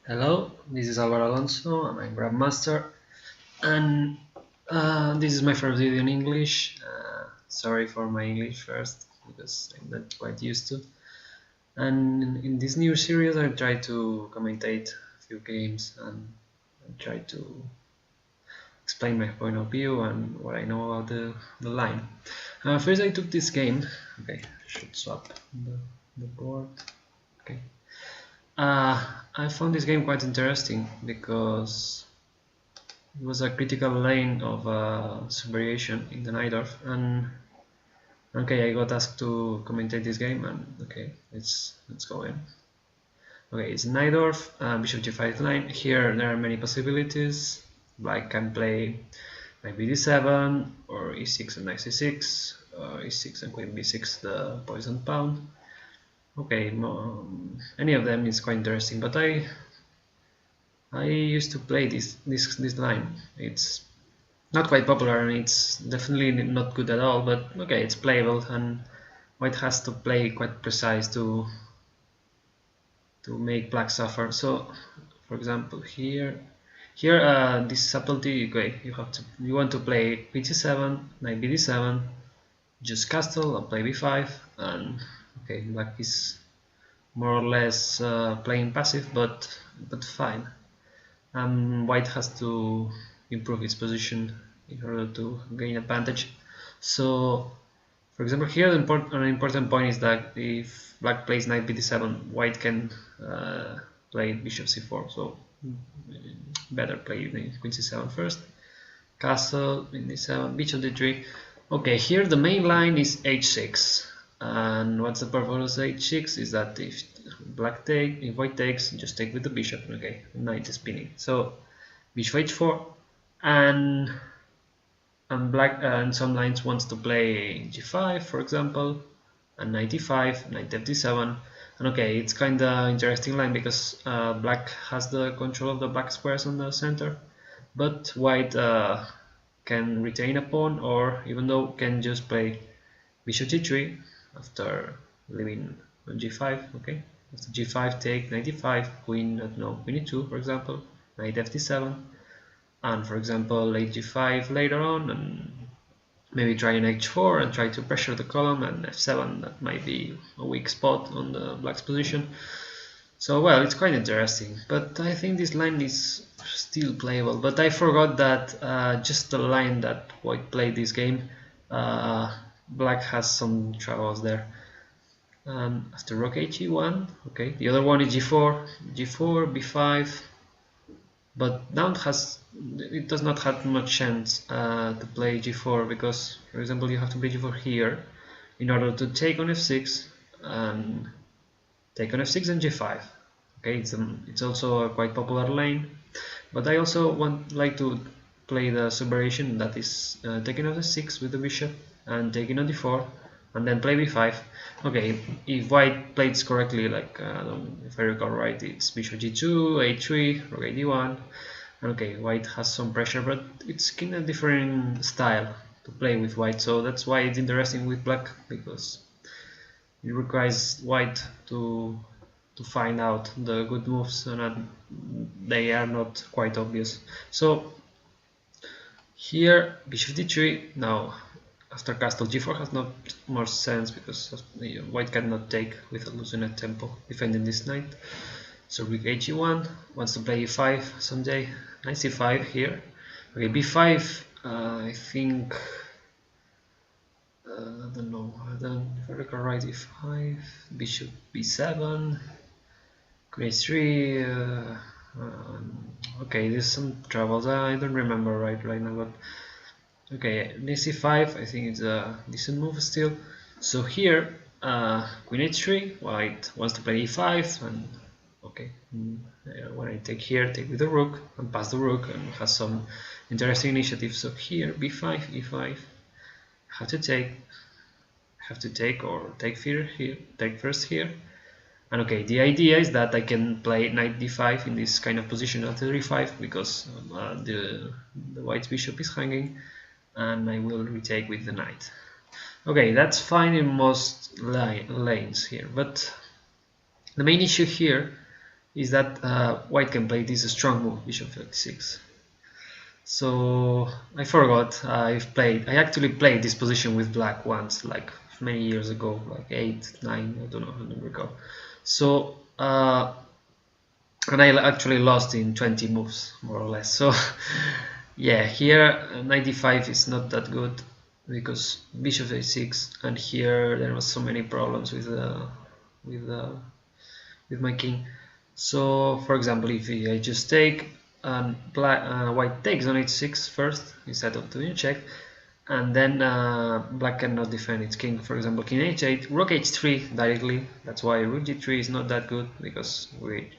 Hello, this is Alvaralonso. I'm a Grandmaster, and this is my first video in English. Sorry for my English first, because I'm not quite used to. And in this new series, I try to commentate a few games and try to explain my point of view and what I know about the line. First, I took this game. Okay, I should swap the board. Okay. I found this game quite interesting because it was a critical lane of subvariation in the Najdorf, and okay, I got asked to commentate this game, and okay, let's go in. Okay, it's Najdorf, bishop g5 line. Here there are many possibilities. Black can play knight bd7 or e6 and knight c6, e6 and queen b6, the poison pawn. Okay, any of them is quite interesting, but I used to play this line. It's not quite popular and it's definitely not good at all, but okay, it's playable, and white has to play quite precise to make black suffer. So, for example, here this subtlety. Okay, you want to play bg7, knight bd7, just castle and play b5, and okay, black is more or less playing passive, but fine. White has to improve its position in order to gain advantage. So, for example, here an important point is that if black plays knight bd7, white can play bishop c4. So, better play queen c7 first. Castle, queen d7, bishop d3. Okay, here the main line is h6. And what's the purpose of h6 is that if white takes, just take with the bishop. Okay, knight is spinning. So bishop h4, and black and some lines wants to play g5, for example, and knight e5, knight fd7. And okay, it's kind of interesting line because black has the control of the black squares on the center, but white can retain a pawn, or even though can just play bishop g3 after leaving on g5. Okay, after g5 take knight e5, queen, I don't know, queen e2, for example, knight fd7, and for example late g5 later on, and maybe try an h4 and try to pressure the column, and f7, that might be a weak spot on the black's position. So well, it's quite interesting, but I think this line is still playable. But I forgot that just the line that white played this game, black has some troubles there. After rook h1, okay, the other one is g4, b5, but now it does not have much chance to play g4, because, for example, you have to play g4 here in order to take on f6 and take on f6 and g5. Okay, it's also a quite popular lane, but I also like to play the subvariation that is taking on f6 with the bishop and taking on d4 and then play b5. Okay, if white plays correctly, like if I recall right, it's bishop g2, h3, rook d1. Okay, white has some pressure, but it's kind of different style to play with white, so that's why it's interesting with black, because it requires white to find out the good moves, and they are not quite obvious. So here bishop d3. Now after castle g4 has not more sense, because white cannot take with a losing at tempo defending this knight. So rook h1 wants to play e5 someday, knight c5 here. Okay, b5, I think I don't know, if I recall right, e5, bishop b7, queen h3. Okay, there's some troubles. I don't remember right now, but okay, c5, I think it's a decent move still. So here, queen h3, white wants to play e5, and okay, when I take here, take with the rook and pass the rook, and has some interesting initiatives. So here, b5, e5, have to take or take here, take first here. And okay, the idea is that I can play knight d5 in this kind of position after e5, because the white bishop is hanging, and I will retake with the knight. Okay, that's fine in most lanes here, but the main issue here is that white can play this strong move, bishop f6. So I forgot, I actually played this position with black once, like many years ago, like 8, 9, I don't know, I don't recall. So and I actually lost in 20 moves, more or less. So yeah, here 95 is not that good because bishop a6, and here there was so many problems with uh, with my king. So for example, if I just take and white takes on h6 first instead of doing a check, and then black cannot defend its king. For example, king h8, rook h3 directly. That's why rook g3 is not that good, because we,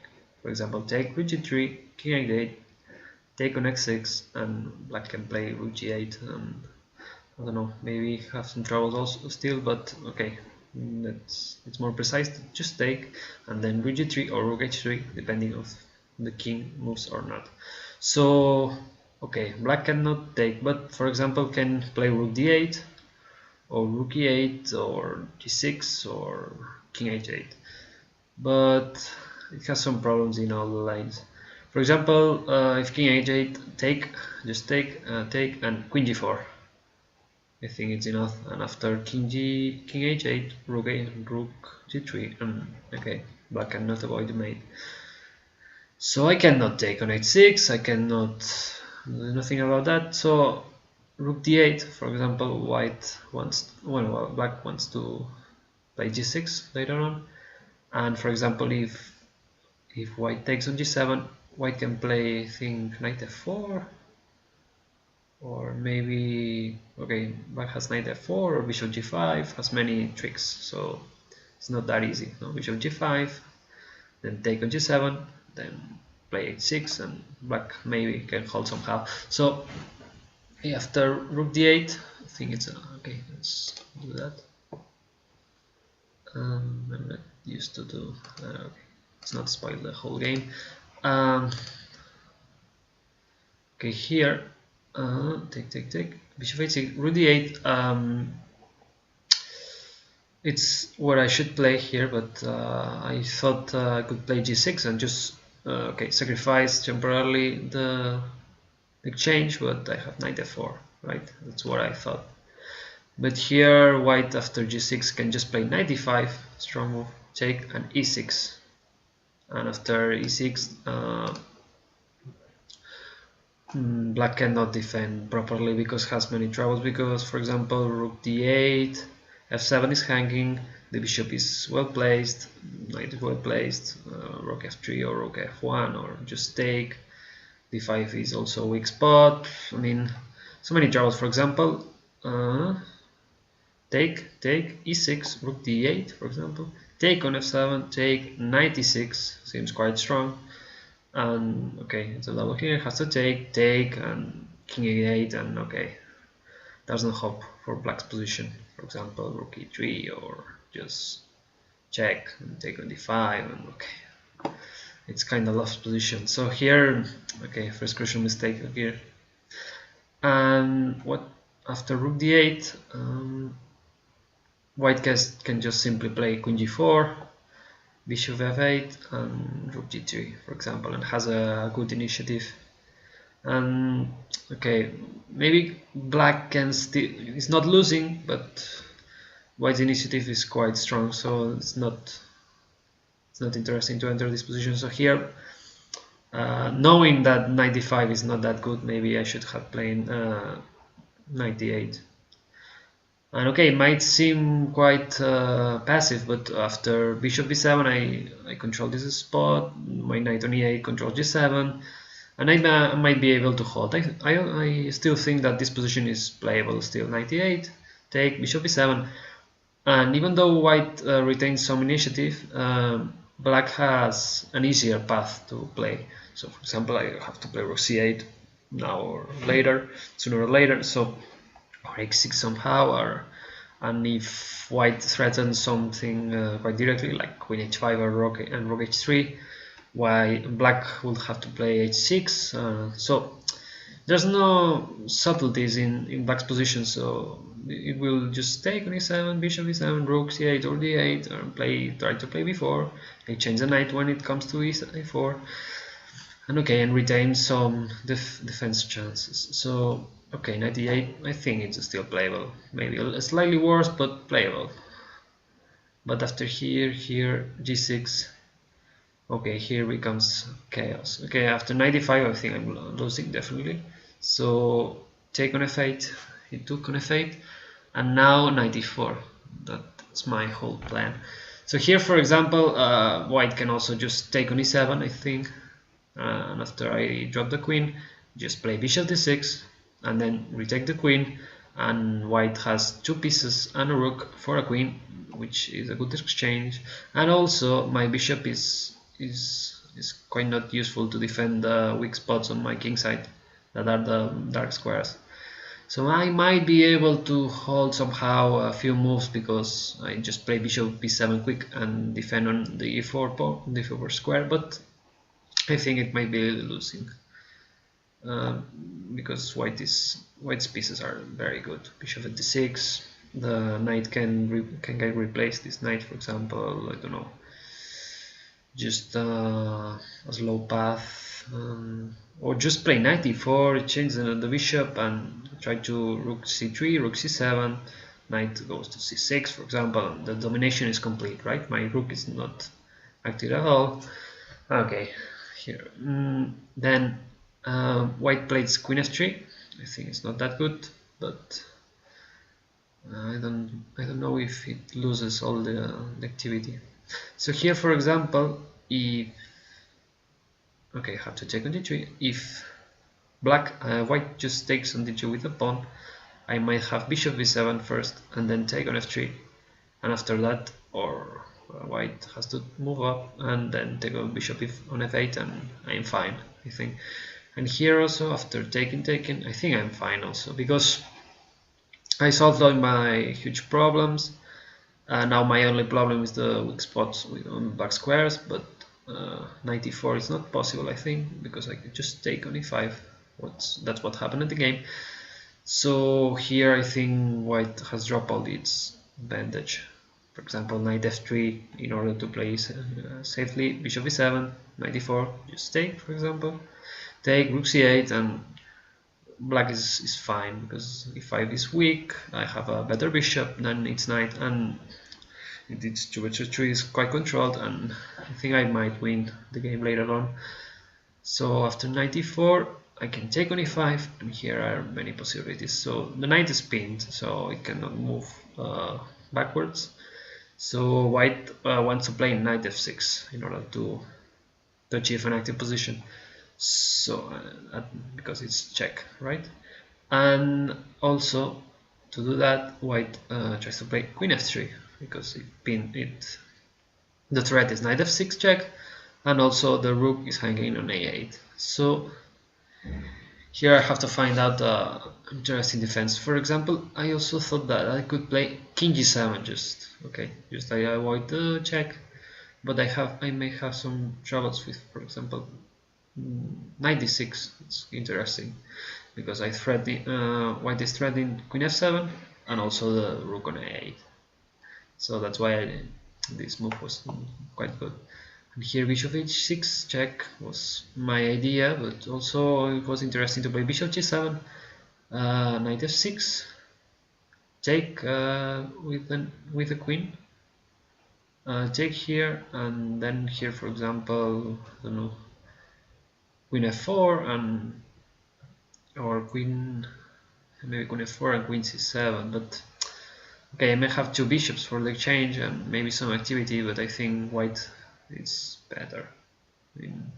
for example, take rook g3, king h8, take on x6, and black can play rook g8, and I don't know, maybe have some troubles also still, but okay, it's more precise to just take and then rook g3 or rook h3, depending if the king moves or not. So okay, black cannot take, but for example can play rook d8 or rook e8 or g6 or king h8, but it has some problems in all the lines. For example, if king h8 take, just take, take, and queen g4. I think it's enough, and after king h8, rook g3, and okay, black cannot avoid the mate. So I cannot take on h6, I cannot do nothing about that. So rook d8, for example, white wants, well, black wants to play g6 later on, and for example, if white takes on g7, white can play, I think, knight f4, or maybe, okay, black has knight f4 or bishop g5, has many tricks, so it's not that easy. No, bishop g5, then take on g7, then play h6, and black maybe can hold somehow. So after rook d8, I think it's okay, let's do that. I'm not used to do okay, let's not spoil the whole game. Okay, here take bishop h6, rook d8. It's what I should play here, but I thought I could play g6 and just okay, sacrifice temporarily the exchange, but I have knight f4, right? That's what I thought. But here white after g6 can just play knight d5, strong move, take, and e6, and after e6 black cannot defend properly because has many troubles, because for example rook d8, f7 is hanging, the bishop is well placed, knight is well placed, rook f3 or rook f1 or just take, d5 is also a weak spot. I mean, so many troubles. For example, take e6, rook d8, for example, take on f7, take knight e6, seems quite strong. And okay, it's a double king, it has to take, and king e8, and okay, there's no hope for black's position. For example, rook e3, or just check and take on d5, and okay, it's kind of lost position. So here, okay, first crucial mistake here. And what after rook d8, white can just simply play queen g4, bishop f8, and rook g3, for example, and has a good initiative. And okay, maybe black can still, it's not losing, but white's initiative is quite strong, so it's not interesting to enter this position. So here, knowing that 95 is not that good, maybe I should have played 98. And okay, it might seem quite passive, but after bishop b7, I control this spot, my knight on e8 controls g7, and I might be able to hold. I still think that this position is playable still. Knight e8, take, bishop b7, and even though white retains some initiative, black has an easier path to play. So for example, I have to play rook c8 now or later, sooner or later, so or x6 somehow, and if white threatens something quite directly, like queen h5 or rook h3, why black would have to play h6. So there's no subtleties in black's position, so it will just take on e7, bishop e7, rook c8 or d8, or try to play b4. I change the knight when it comes to e4, and okay, and retain some defense chances. So okay, knight e8, I think it's still playable. Maybe slightly worse, but playable. But after here g6. Okay, here becomes chaos. Okay, after 95, I think I'm losing definitely. So take on f8, he took on f8, and now 94. That's my whole plan. So here, for example, white can also just take on e7, I think. And after I drop the queen, just play bishop d6, and then retake the queen. And white has two pieces and a rook for a queen, which is a good exchange. And also my bishop is quite not useful to defend the weak spots on my king side, that are the dark squares. So I might be able to hold somehow a few moves because I just play bishop b7 quick and defend on the e4 square, but I think it might be losing. Because white's pieces are very good. Bishop at d6, the knight can get replaced. This knight, for example, I don't know, just a slow path, or just play knight e4, change the bishop and try to rook c3, rook c7, knight goes to c6, for example, and the domination is complete, right? My rook is not active at all. Okay, here then white plays queen f3. I think it's not that good, but I don't know if it loses all the activity. So here, for example, if okay, I have to take on d3. If white just takes on d2 with a pawn, I might have bishop b7 first and then take on f3, and after that, or white has to move up and then take on bishop on f8, and I'm fine, I think. And here also, after taking, I think I'm fine also, because I solved all my huge problems. Now my only problem is the weak spots on black squares, but 94 is not possible, I think, because I could just take on e5. That's what happened in the game. So here I think white has dropped all its advantage. For example, knight f3 in order to play safely, bishop e7, knight e4, just take, for example, take, rook c8, and black is fine because e5 is weak. I have a better bishop than its knight, and its tree is quite controlled, and I think I might win the game later on. So after 94, I can take on e5, and here are many possibilities. So the knight is pinned, so it cannot move backwards. So white wants to play knight f6 in order to achieve an active position. So because it's check, right? And also to do that, white tries to play queen f3 because the threat is knight f6 check, and also the rook is hanging on a8. So here I have to find out interesting defense. For example, I also thought that I could play king g7, just I avoid the check, but I may have some troubles with, for example, knight d6. It's interesting because white is threatening queen f7 and also the rook on a8. So that's why this move was quite good. And here bishop h6 check was my idea, but also it was interesting to play bishop g7, knight f6, take with the queen, take here, and then here, for example, I don't know, queen f4 and or queen, maybe queen f4 and queen c7, but okay, I may have two bishops for the exchange and maybe some activity, but I think white is better in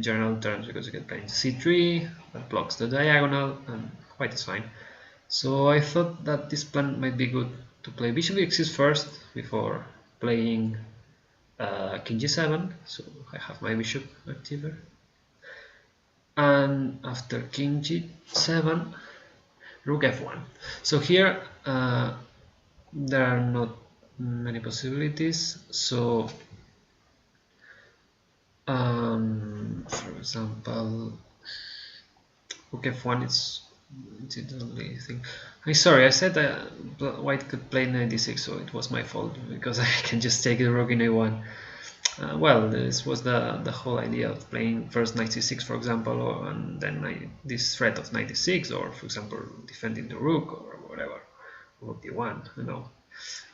general terms because you get playing c3, that blocks the diagonal, and white is fine. So I thought that this plan might be good to play bishop e6 first before playing king g7, so I have my bishop active. And after king g7, rook f1. So here there are not many possibilities. So for example, rook f1, it's the only thing. I'm sorry, I said that white could play knight d6, so it was my fault, because I can just take the rook in a1. Well, this was the whole idea of playing first knight c6, for example, and then this threat of knight d6, or for example defending the rook or whatever, rook d1. You know,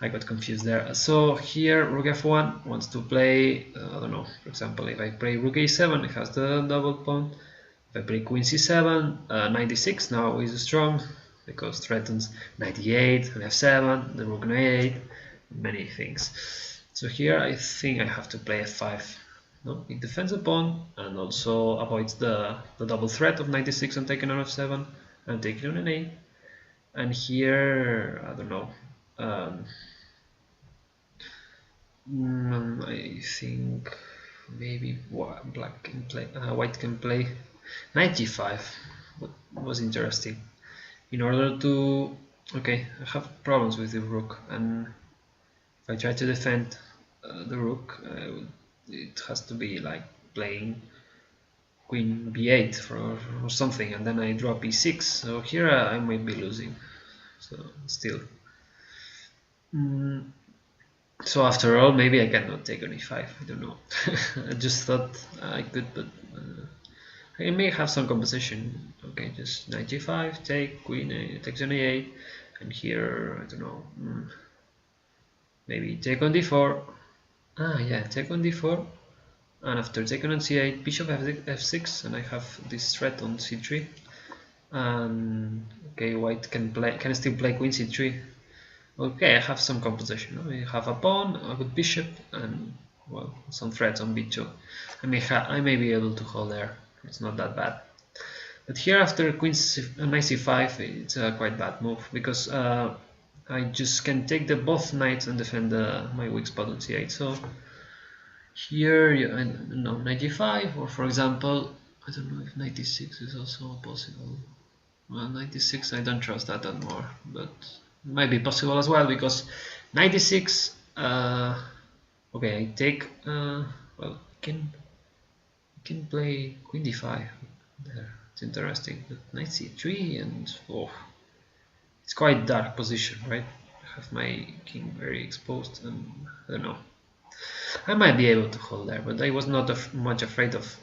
I got confused there. So here rook f1 wants to play, I don't know, for example, if I play rook a7, it has the double pawn. If I play queen c7, knight d6 now is strong because threatens knight e8 and f7, the rook on a8, many things. So here I think I have to play f5. No, it defends the pawn and also avoids the double threat of knight d6 and taking on f7 and taking on an 8. And here, I don't know. I think maybe black can play, white can play knight g5. Was interesting. In order to, okay, I have problems with the rook, and if I try to defend the rook, it has to be like playing queen b8 or something, and then I drop e6. So here I might be losing. So still. So after all, maybe I cannot take on e5. I don't know. I just thought I could, but I may have some composition. Okay, just knight g5, take queen, takes on a8, and here I don't know. Maybe take on d4. Ah, yeah, take on d4, and after taking on c8, bishop f6, and I have this threat on c3. And okay, white can still play queen c3. Okay, I have some composition. I have a pawn, a good bishop, and well, some threats on b2. I may be able to hold there. It's not that bad. But here after knight c5, it's a quite bad move because I just can take the both knights and defend my weak spot on c8. So here, I don't know, knight g5, or for example, I don't know if knight d6 is also possible. Well, knight d6, I don't trust that anymore, but it might be possible as well because knight d6. Okay, I take. Well, I can play queen d5 there. It's interesting. But knight c3 and it's quite dark position, right? I have my king very exposed, and I don't know. I might be able to hold there, but I was not much afraid of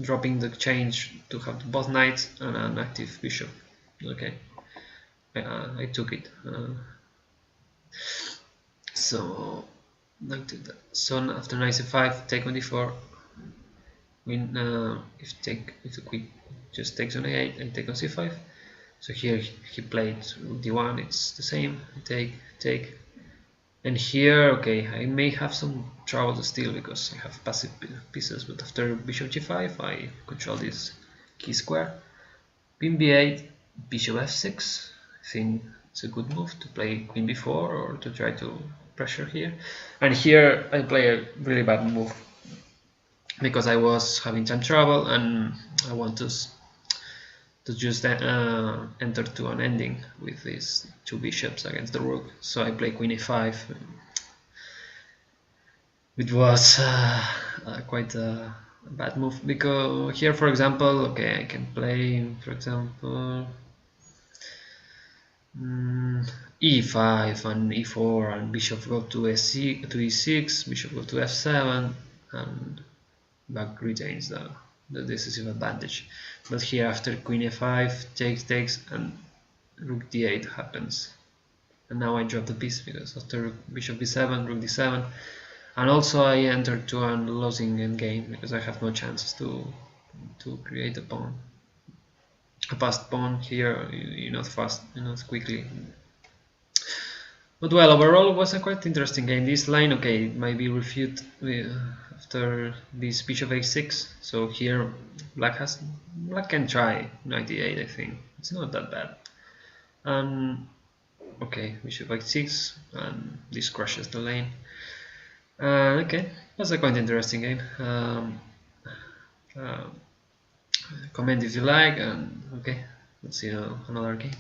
dropping the change to have both knights and an active bishop. Okay, I took it. So after knight c5, take on d4. If the queen just takes on a8 and take on c5. So here he played d1. It's the same. Take. And here, okay, I may have some trouble still because I have passive pieces, but after bishop g5, I control this key square. Queen b8, bishop f6. I think it's a good move to play queen b4 or to try to pressure here. And here I play a really bad move because I was having some trouble and I want to just enter to an ending with these two bishops against the rook. So I play queen a5, which was quite a bad move because here, for example, okay, I can play, for example, e5 and e4, and bishop go to e6, bishop go to f7, and black retains the decisive advantage. But here after queen a5 takes and rook d8 happens, and now I drop the piece because after bishop b7, rook d7, and also I enter to a losing endgame because I have no chances to create a pawn, a fast pawn here. You're not fast, not quickly. But well, overall it was a quite interesting game. This line, okay, might be refuted after this bishop a6. So here black can try knight e8. I think it's not that bad. Okay, bishop h6, and this crushes the lane. Okay, that's a quite interesting game. Comment if you like, and okay, let's see another game.